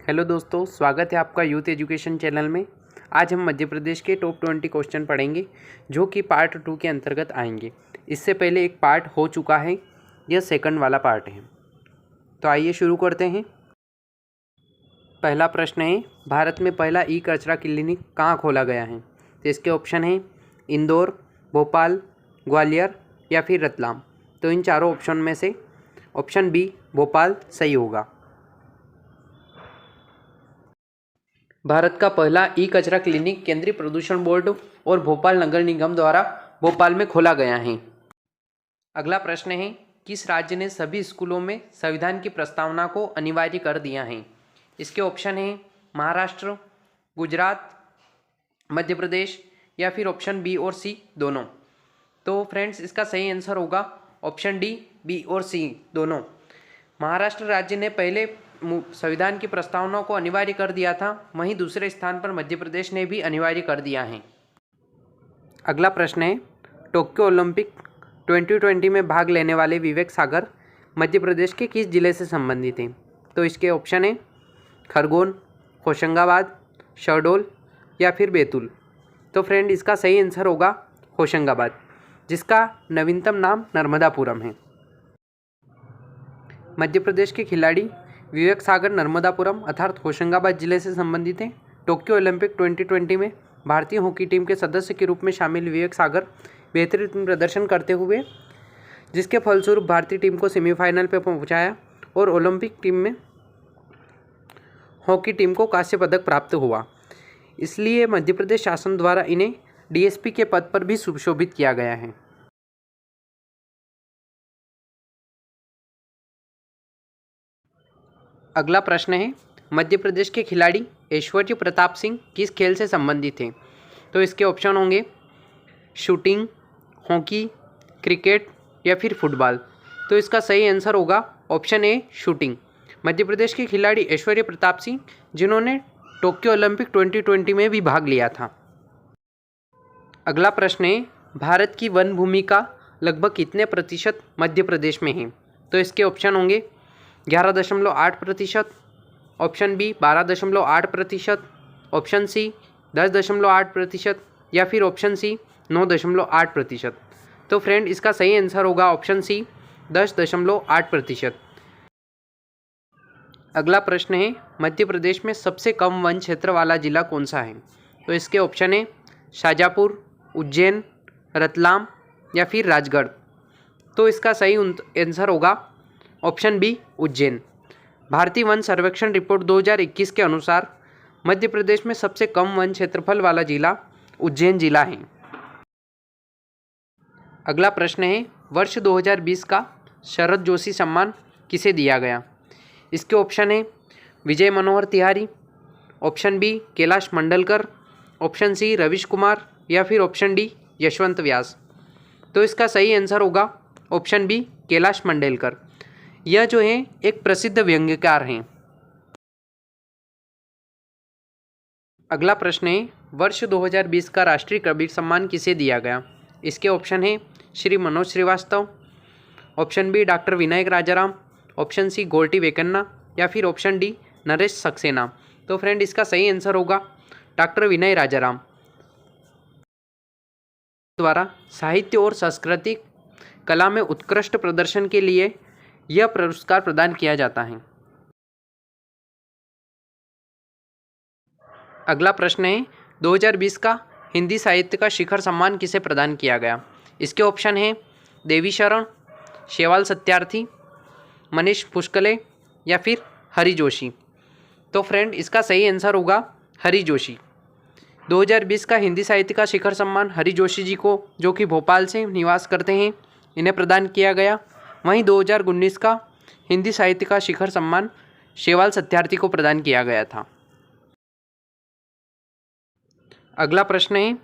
Hello दोस्तों, स्वागत है आपका यूथ एजुकेशन चैनल में। आज हम मध्य प्रदेश के टॉप 20 क्वेश्चन पढ़ेंगे जो कि पार्ट 2 के अंतर्गत आएंगे। इससे पहले एक पार्ट हो चुका है, यह सेकंड वाला पार्ट है। तो आइए शुरू करते हैं। पहला प्रश्न है, भारत में पहला ई कचरा क्लिनिक कहाँ खोला गया है? तो इसके ऑप्शन हैं इंदौर, भोपाल, ग्वालियर या फिर रतलाम। तो इन चारों ऑप्शन में से ऑप्शन बी भोपाल सही होगा। भारत का पहला ई कचरा क्लिनिक केंद्रीय प्रदूषण बोर्ड और भोपाल नगर निगम द्वारा भोपाल में खोला गया है। अगला प्रश्न है, किस राज्य ने सभी स्कूलों में संविधान की प्रस्तावना को अनिवार्य कर दिया है? इसके ऑप्शन हैं महाराष्ट्र, गुजरात, मध्य प्रदेश या फिर ऑप्शन बी और सी दोनों। तो फ्रेंड्स, इसका सही आंसर होगा ऑप्शन डी, बी और सी दोनों। महाराष्ट्र राज्य ने पहले संविधान की प्रस्तावना को अनिवार्य कर दिया था, वहीं दूसरे स्थान पर मध्य प्रदेश ने भी अनिवार्य कर दिया है। अगला प्रश्न है, टोक्यो ओलंपिक 2020 में भाग लेने वाले विवेक सागर मध्य प्रदेश के किस जिले से संबंधित हैं? तो इसके ऑप्शन है खरगोन, होशंगाबाद, शहडोल या फिर बैतूल। तो फ्रेंड, इसका सही आंसर होगा होशंगाबाद, जिसका नवीनतम नाम नर्मदापुरम है। मध्य प्रदेश के खिलाड़ी विवेक सागर नर्मदापुरम अर्थात होशंगाबाद जिले से संबंधित हैं। टोक्यो ओलंपिक 2020 में भारतीय हॉकी टीम के सदस्य के रूप में शामिल विवेक सागर बेहतरीन प्रदर्शन करते हुए जिसके फलस्वरूप भारतीय टीम को सेमीफाइनल पर पहुंचाया और ओलंपिक टीम में हॉकी टीम को कांस्य पदक प्राप्त हुआ। इसलिए मध्य प्रदेश शासन द्वारा इन्हें डीएसपी के पद पर भी सुशोभित किया गया है। अगला प्रश्न है, मध्य प्रदेश के खिलाड़ी ऐश्वर्य प्रताप सिंह किस खेल से संबंधित हैं? तो इसके ऑप्शन होंगे शूटिंग, हॉकी, क्रिकेट या फिर फुटबॉल। तो इसका सही आंसर होगा option A, shooting. Madhya Pradesh के खिलाड़ी ऐश्वर्य प्रताप सिंह जिन्होंने टोक्यो ओलंपिक 2020 में भी भाग लिया था। अगला प्रश्न है, भारत की वन भूमि का लगभग कितने प्रतिशत मध्य प्रदेश में है? तो इसके ऑप्शन होंगे 11.8%, ऑप्शन बी 12.8%, ऑप्शन सी 10.8% या फिर ऑप्शन सी 9.8%। तो फ्रेंड, इसका सही आंसर होगा ऑप्शन सी 10.8%। अगला प्रश्न है, मध्य प्रदेश में सबसे कम वन क्षेत्र वाला जिला कौन सा है? तो इसके ऑप्शन है शाजापुर, उज्जैन, रतलाम या फिर राजगढ़। तो इसका सही आंसर होगा ऑप्शन बी, उज्जैन। भारतीय वन सर्वेक्षण रिपोर्ट 2021 के अनुसार मध्य प्रदेश में सबसे कम वन क्षेत्रफल वाला जिला उज्जैन जिला है। अगला प्रश्न है, वर्ष 2020 का शरद जोशी सम्मान किसे दिया गया? इसके ऑप्शन है Vijay Manohar Tiwari, option B Kailash Mandalkar, option C Ravish Kumar या फिर ऑप्शन डी यशवंत व्यास। तो इसका सही आंसर होगा ऑप्शन बी, कैलाश मंडलकर। यह जो है एक प्रसिद्ध व्यंग्यकार हैं। अगला प्रश्न है, वर्ष 2020 का राष्ट्रीय कबीर सम्मान किसे दिया गया? इसके ऑप्शन है Shri Manoj Shrivastava, option B doctor Vinayak Rajaram, option C Golti Vekanna या फिर ऑप्शन डी नरेश सक्सेना। तो फ्रेंड, इसका सही आंसर होगा डॉक्टर विनय राजाराम द्वारा साहित्य और सांस्कृतिक कला में उत्कृष्ट प्रदर्शन के लिए यह पुरस्कार प्रदान किया जाता है। अगला प्रश्न है, 2020 का हिंदी साहित्य का शिखर सम्मान किसे प्रदान किया गया? इसके ऑप्शन हैं देवी शरण, शेवाल सत्यार्थी, मनीष पुष्कले या फिर हरि जोशी। तो फ्रेंड, इसका सही आंसर होगा हरि जोशी। 2020 का हिंदी साहित्य का शिखर सम्मान हरि जोशी जी को, जो कि भोपाल से निवास करते हैं, इन्हें प्रदान किया गया। वहीं 2019 का हिंदी साहित्य का शिखर सम्मान शेवाल सत्यार्थी को प्रदान किया गया था। अगला प्रश्न है,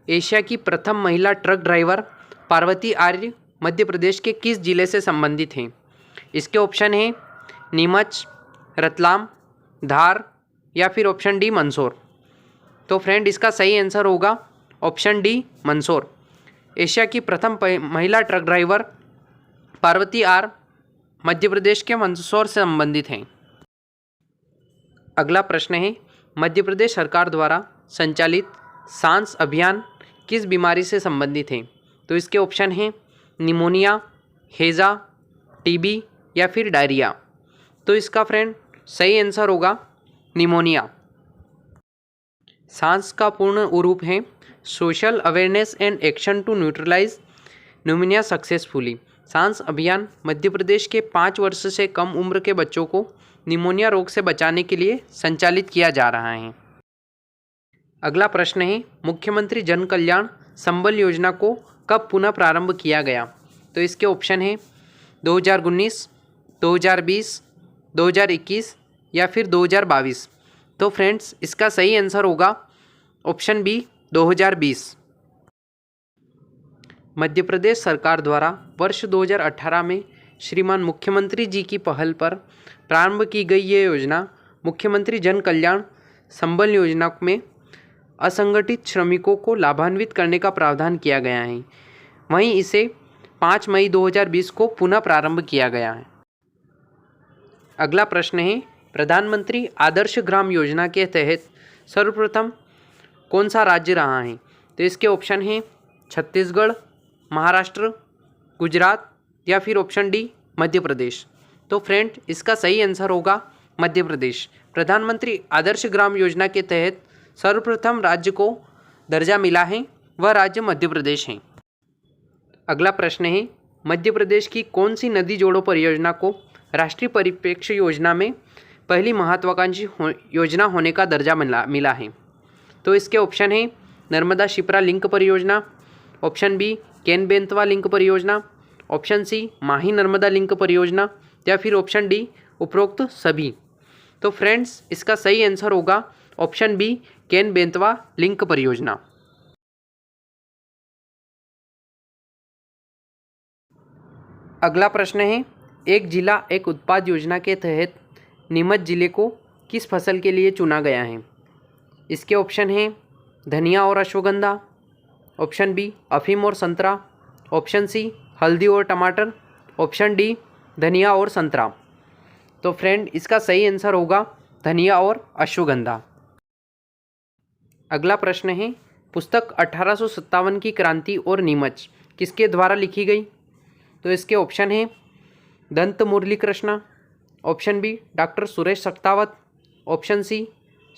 एशिया की प्रथम महिला ट्रक ड्राइवर पार्वती आर्य मध्य प्रदेश के किस जिले से संबंधित हैं? इसके ऑप्शन हैं नीमच, रतलाम, धार या फिर ऑप्शन डी मंदसौर। तो फ्रेंड, इसका सही आंसर होगा ऑप्शन डी, मंदसौर। एशिया की प्रथम महिला truck driver Parvati are Madhya Pradesh के मंदसौर से संबंधित हैं। अगला प्रश्न है, मध्य प्रदेश सरकार द्वारा संचालित सांस अभियान किस बीमारी से संबंधित है? तो इसके ऑप्शन हैं निमोनिया, हैज़ा, टीबी या फिर डायरिया। तो इसका फ्रेंड सही आंसर होगा निमोनिया। सांस का पूर्ण रूप है social awareness and action to neutralise pneumonia successfully. सांस अभियान मध्य प्रदेश के 5 वर्ष से कम उम्र के बच्चों को निमोनिया रोग से बचाने के लिए संचालित किया जा रहा है। अगला प्रश्न है, मुख्यमंत्री जन कल्याण संबल योजना को कब पुनः प्रारंभ किया गया? तो इसके ऑप्शन है 2019, 2020, 2021 या फिर 2022। तो फ्रेंड्स इसका सही आंसर होगा ऑप्शन बी 2020। मध्य प्रदेश सरकार द्वारा वर्ष 2018 में श्रीमान मुख्यमंत्री जी की पहल पर प्रारंभ की गई ये योजना मुख्यमंत्री जन कल्याण संबल योजना में असंगठित श्रमिकों को लाभान्वित करने का प्रावधान किया गया है। वहीं इसे 5 मई 2020 को पुनः प्रारंभ किया गया है। अगला प्रश्न है, प्रधानमंत्री आदर्श ग्राम योजना के तहत सर्वप्रथम कौन सा राज्य रहा है? तो इसके ऑप्शन हैं छत्तीसगढ़, महाराष्ट्र, गुजरात या फिर ऑप्शन डी मध्य प्रदेश। तो फ्रेंड इसका सही आंसर होगा मध्य प्रदेश। प्रधानमंत्री आदर्श ग्राम योजना के तहत सर्वप्रथम राज्य को दर्जा मिला है, वह राज्य मध्य प्रदेश है। अगला प्रश्न है, मध्य प्रदेश की कौन सी नदी जोड़ो परियोजना को राष्ट्रीय परिप्रेक्ष्य योजना में पहली महत्वाकांक्षी योजना होने का दर्जा मिला है? तो इसके ऑप्शन है नर्मदा शिप्रा लिंक परियोजना, ऑप्शन बी केन बेंतवा लिंक परियोजना, ऑप्शन सी माही नर्मदा लिंक परियोजना या फिर ऑप्शन डी उपरोक्त सभी। तो फ्रेंड्स इसका सही आंसर होगा ऑप्शन बी केन बेंतवा लिंक परियोजना। अगला प्रश्न है, एक जिला एक उत्पाद योजना के तहत नीमच जिले को किस फसल के लिए चुना गया है? इसके ऑप्शन हैं धनिया और अश्वगंधा, ऑप्शन बी अफीम और संतरा, ऑप्शन सी हल्दी और टमाटर, ऑप्शन डी धनिया और संतरा। तो फ्रेंड इसका सही आंसर होगा धनिया और अश्वगंधा। अगला प्रश्न है, पुस्तक 1857 की क्रांति और नीमच किसके द्वारा लिखी गई? तो इसके ऑप्शन हैं Danta Murali Krishna, option B doctor Suresh Saktawat, option C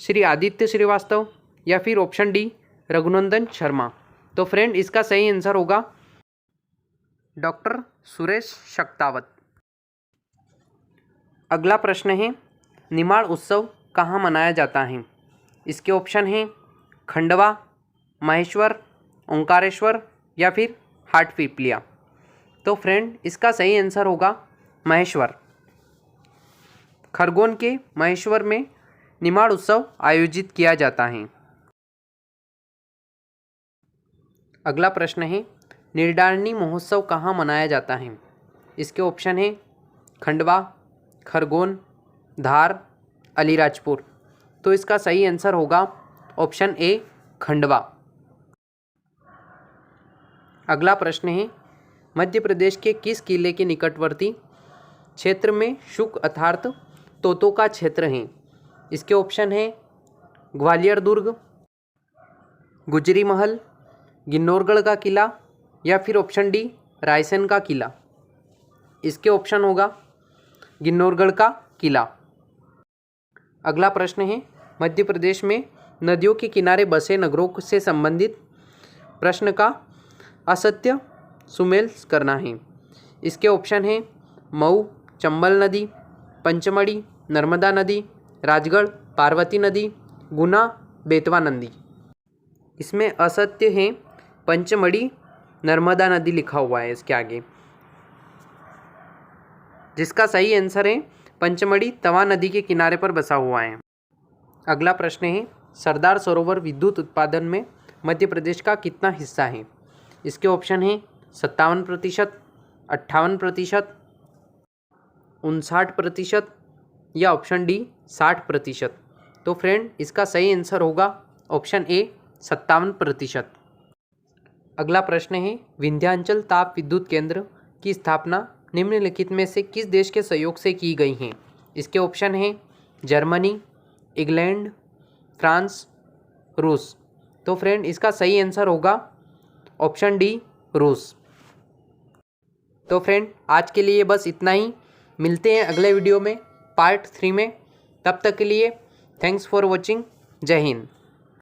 Shri Aditya Shrivastava या फिर ऑप्शन डी रघुनंदन शर्मा। तो फ्रेंड इसका सही आंसर होगा डॉक्टर सुरेश सक्तावत। अगला प्रश्न है, निमाड़ उत्सव कहाँ मनाया जाता है? इसके ऑप्शन हैं खंडवा, महेश्वर, ओंकारेश्वर या फिर हाटपिपलिया। तो फ्रेंड इसका सही आंसर होगा महेश्वर। खरगोन के महेश्वर में निमाड़ उत्सव आयोजित किया जाता है। अगला प्रश्न है, निर्डारणी महोत्सव कहाँ मनाया जाता है? इसके ऑप्शन हैं खंडवा, खरगोन, धार, अलीराजपुर। तो इसका सही आंसर होगा ऑप्शन ए खंडवा। अगला प्रश्न है, मध्य प्रदेश के किस किले के निकटवर्ती क्षेत्र में शुक अर्थात तोतों का क्षेत्र है? इसके ऑप्शन हैं ग्वालियर दुर्ग, गुजरी महल, गिन्नौरगढ़ का किला या फिर ऑप्शन डी रायसेन का किला। इसके ऑप्शन होगा गिन्नौरगढ़ का किला। अगला प्रश्न है, मध्य प्रदेश में नदियों के किनारे बसे नगरों से संबंधित प्रश्न का असत्य सुमेल करना है। इसके ऑप्शन हैं मऊ, चंबल नदी, पंचमढ़ी, नर्मदा नदी, राजगढ़, पार्वती नदी, गुना, बेतवा नदी। इसमें असत्य है पंचमढ़ी नर्मदा नदी लिखा हुआ है इसके आगे, जिसका सही आंसर है पंचमढ़ी तवा नदी के किनारे पर बसा हुआ है। अगला प्रश्न है, सरदार सरोवर विद्युत उत्पादन में मध्य प्रदेश का कितना हिस्सा है? इसके ऑप्शन हैं 57%, 58%, 59% या ऑप्शन डी 60%। तो फ्रेंड इसका सही आंसर होगा ऑप्शन ए 57%। अगला प्रश्न है, विंध्याचल ताप विद्युत केंद्र की स्थापना निम्नलिखित में से किस देश के सहयोग से की गई है? इसके ऑप्शन हैं जर्मनी, इंग्लैंड, फ्रांस, रूस। तो फ्रेंड इसका सही आंसर होगा ऑप्शन डी, रूस। तो फ्रेंड आज के लिए बस इतना ही। मिलते हैं अगले वीडियो में पार्ट 3 में। तब तक के लिए थैंक्स फॉर वॉचिंग। जय हिंद।